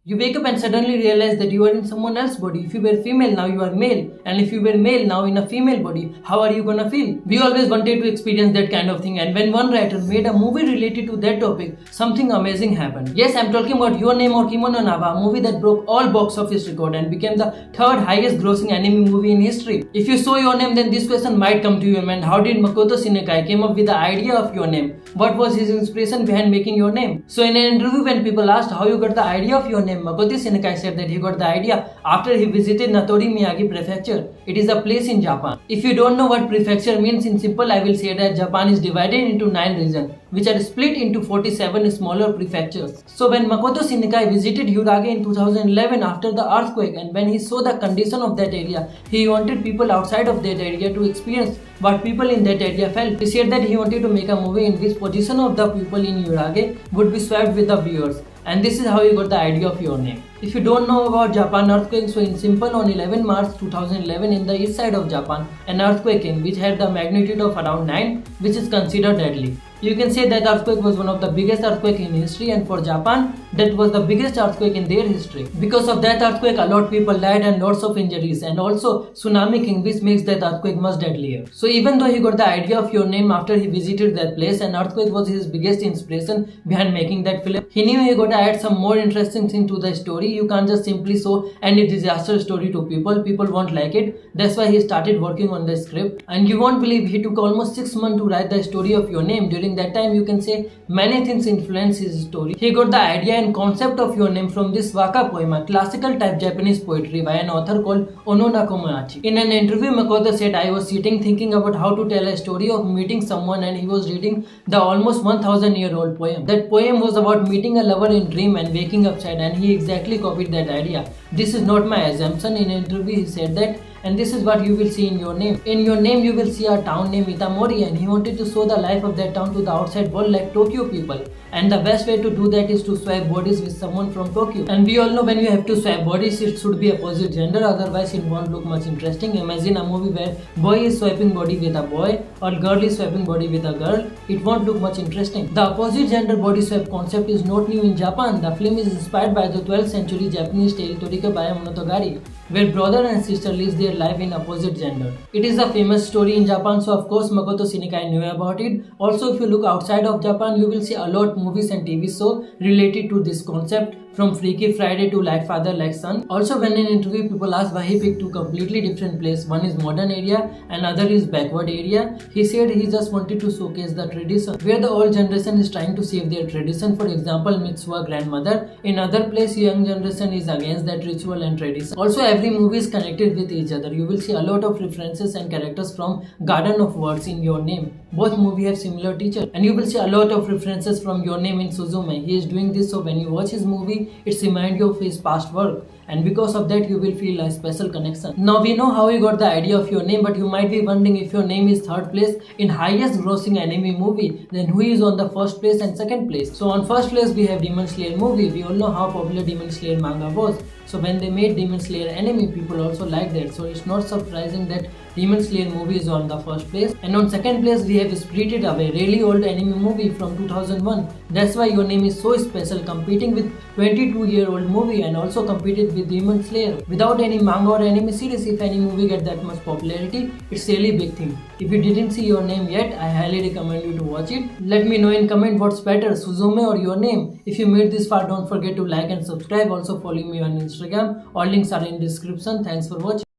You wake up and suddenly realize that you are in someone else's body. If you were female, now you are male. And if you were male, now in a female body, how are you gonna feel? We always wanted to experience that kind of thing, and when one writer made a movie related to that topic, something amazing happened. Yes, I'm talking about Your Name or Kimono Nawa, a movie that broke all box office record and became the third highest grossing anime movie in history. If you saw Your Name, then this question might come to your mind: how did Makoto Shinkai came up with the idea of Your Name? What was his inspiration behind making Your Name? So in an interview, when people asked how you got the idea of Your Name, Makoto Shinkai said that he got the idea after he visited Natori Miyagi Prefecture. It is a place in Japan. If you don't know what prefecture means, in simple I will say that Japan is divided into 9 regions, which are split into 47 smaller prefectures. So when Makoto Shinkai visited Hyurage in 2011 after the earthquake, and when he saw the condition of that area, he wanted people outside of that area to experience what people in that area felt. He said that he wanted to make a movie in which position of the people in Hyurage would be swapped with the viewers. And this is how he got the idea of Your Name. If you don't know about Japan earthquake, so in simple, on 11 March 2011 in the east side of Japan, an earthquake came which had the magnitude of around 9, which is considered deadly. You can say that earthquake was one of the biggest earthquake in history, and for Japan, that was the biggest earthquake in their history. Because of that earthquake, a lot of people died and lots of injuries, and also tsunami came, which makes that earthquake much deadlier. So even though he got the idea of Your Name after he visited that place, and earthquake was his biggest inspiration behind making that film, he knew he got to add some more interesting thing to the story. You can't just simply show any disaster story to people. People won't like it. That's why he started working on the script, and you won't believe he took almost 6 months to write the story of Your Name. During that time, you can say many things influenced his story. He got the idea and concept of Your Name from this waka poem, a classical type Japanese poetry by an author called Ono Nakomachi. In an interview, Makoto said, I was sitting thinking about how to tell a story of meeting someone, and he was reading the almost 1000-year-old poem. That poem was about meeting a lover in dream and waking up sad, and he exactly copied that idea. This is not my assumption. In an interview, he said that, and this is what you will see in Your Name. In Your Name, you will see a town named Itamori, and he wanted to show the life of that town to the outside world like Tokyo people. And the best way to do that is to swap bodies with someone from Tokyo. And we all know when you have to swap bodies, it should be opposite gender, otherwise it won't look much interesting. Imagine a movie where boy is swapping body with a boy or girl is swapping body with a girl. It won't look much interesting. The opposite gender body swap concept is not new in Japan. The film is inspired by the 12th century Japanese tale Torikabaya Monotogari, where brother and sister live their life in opposite gender. It is a famous story in Japan, so of course Makoto Shinkai knew about it. Also, if you look outside of Japan, you will see a lot movies and TV shows related to this concept, from Freaky Friday to Like Father Like Son. Also, when in an interview people ask why he picked two completely different places, one is modern area and other is backward area, he said he just wanted to showcase the tradition, where the old generation is trying to save their tradition. For example, Mitsuha grandmother. In other place, young generation is against that ritual and tradition. Also, every movie is connected with each other. You will see a lot of references and characters from Garden of Words in Your Name. Both movies have similar teacher, and you will see a lot of references from Your Name in Suzume. He is doing this so when you watch his movie, it's remind you of his past work, and because of that you will feel a special connection. Now we know how you got the idea of Your Name, but you might be wondering, if Your Name is third place in highest grossing anime movie, then who is on the first place and second place? So on first place we have Demon Slayer movie. We all know how popular Demon Slayer manga was. So when they made Demon Slayer anime, people also liked that. So it's not surprising that Demon Slayer movie is on the first place. And on second place we have Spirited Away, really old anime movie from 2001. That's why Your Name is so special, competing with 22-year-old movie, and also competed with Demon Slayer. Without any manga or anime series, if any movie get that much popularity, it's really big thing. If you didn't see Your Name yet, I highly recommend you to watch it. Let me know in comment what's better, Suzume or Your Name. If you made this far, don't forget to like and subscribe. Also follow me on Instagram. All links are in description. Thanks for watching.